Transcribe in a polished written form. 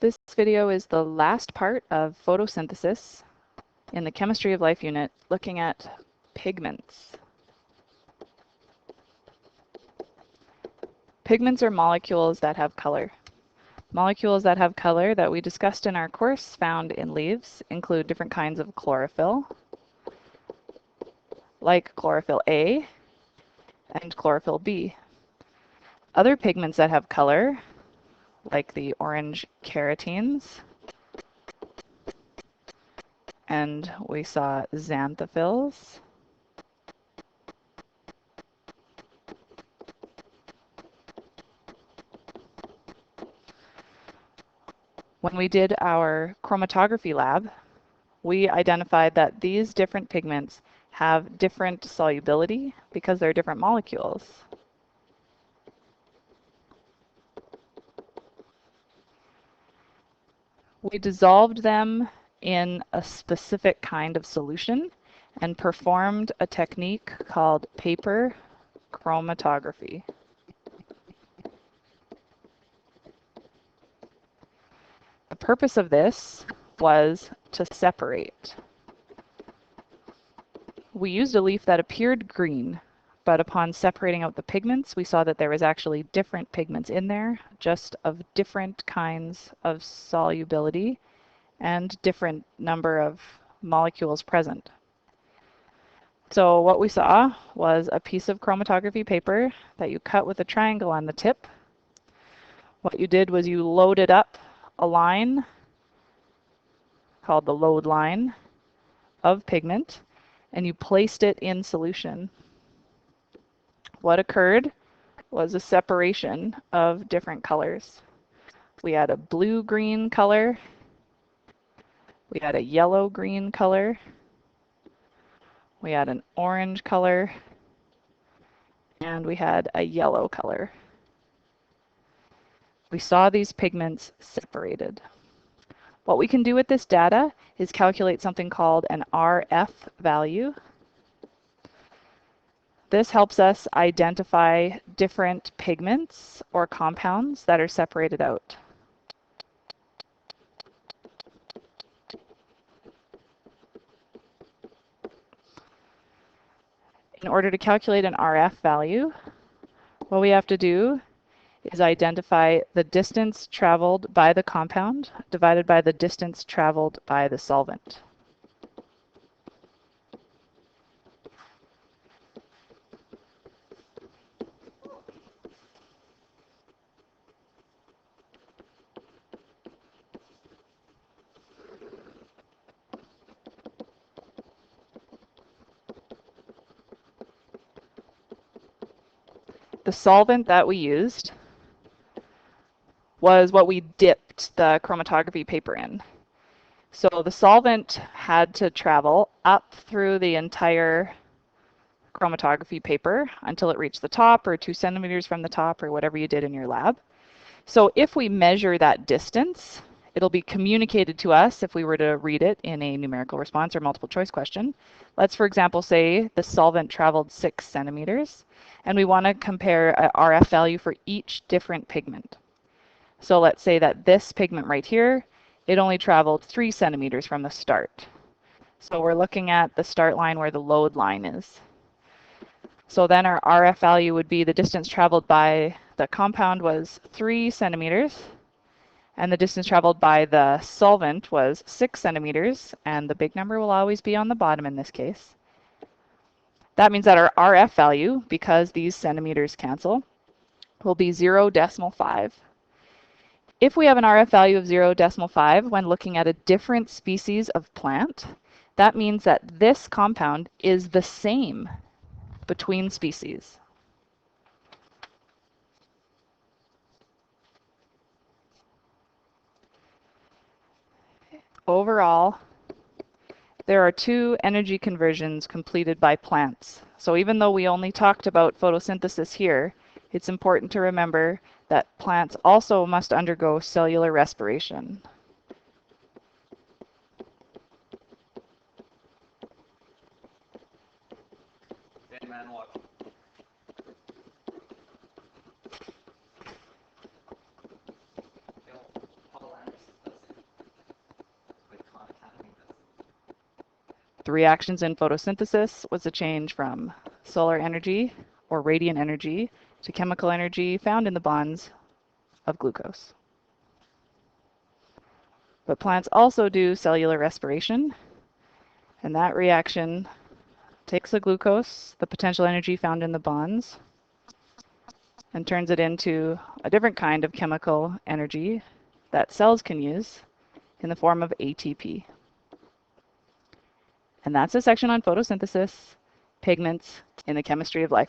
This video is the last part of photosynthesis in the Chemistry of Life unit, looking at pigments. Pigments are molecules that have color. Molecules that have color that we discussed in our course found in leaves include different kinds of chlorophyll, like chlorophyll A and chlorophyll B. Other pigments that have color, like the orange carotenes, and we saw xanthophylls, when we did our chromatography lab, we identified that these different pigments have different solubility because they're different molecules. We dissolved them in a specific kind of solution and performed a technique called paper chromatography. The purpose of this was to separate. We used a leaf that appeared green, but upon separating out the pigments, we saw that there was actually different pigments in there, just of different kinds of solubility and different number of molecules present. So what we saw was a piece of chromatography paper that you cut with a triangle on the tip. What you did was you loaded up a line called the load line of pigment, and you placed it in solution. What occurred was a separation of different colors. We had a blue-green color, we had a yellow-green color, we had an orange color, and we had a yellow color. We saw these pigments separated. What we can do with this data is calculate something called an RF value. This helps us identify different pigments or compounds that are separated out. In order to calculate an RF value, what we have to do is identify the distance traveled by the compound divided by the distance traveled by the solvent. The solvent that we used was what we dipped the chromatography paper in. So the solvent had to travel up through the entire chromatography paper until it reached the top, or 2 centimeters from the top, or whatever you did in your lab. So if we measure that distance, it'll be communicated to us if we were to read it in a numerical response or multiple choice question. Let's, for example, say the solvent traveled 6 centimeters, and we want to compare an RF value for each different pigment. So let's say that this pigment right here, it only traveled 3 centimeters from the start. So we're looking at the start line where the load line is. So then our RF value would be the distance traveled by the compound was 3 centimeters, and the distance traveled by the solvent was 6 centimeters, and the big number will always be on the bottom in this case. That means that our RF value, because these centimeters cancel, will be 0.5. If we have an RF value of 0.5 when looking at a different species of plant, that means that this compound is the same between species. Overall, there are 2 energy conversions completed by plants. So even though we only talked about photosynthesis here, it's important to remember that plants also must undergo cellular respiration. The reactions in photosynthesis was a change from solar energy or radiant energy to chemical energy found in the bonds of glucose. But plants also do cellular respiration, and that reaction takes the glucose, the potential energy found in the bonds, and turns it into a different kind of chemical energy that cells can use in the form of ATP. And that's a section on photosynthesis, pigments in the chemistry of life.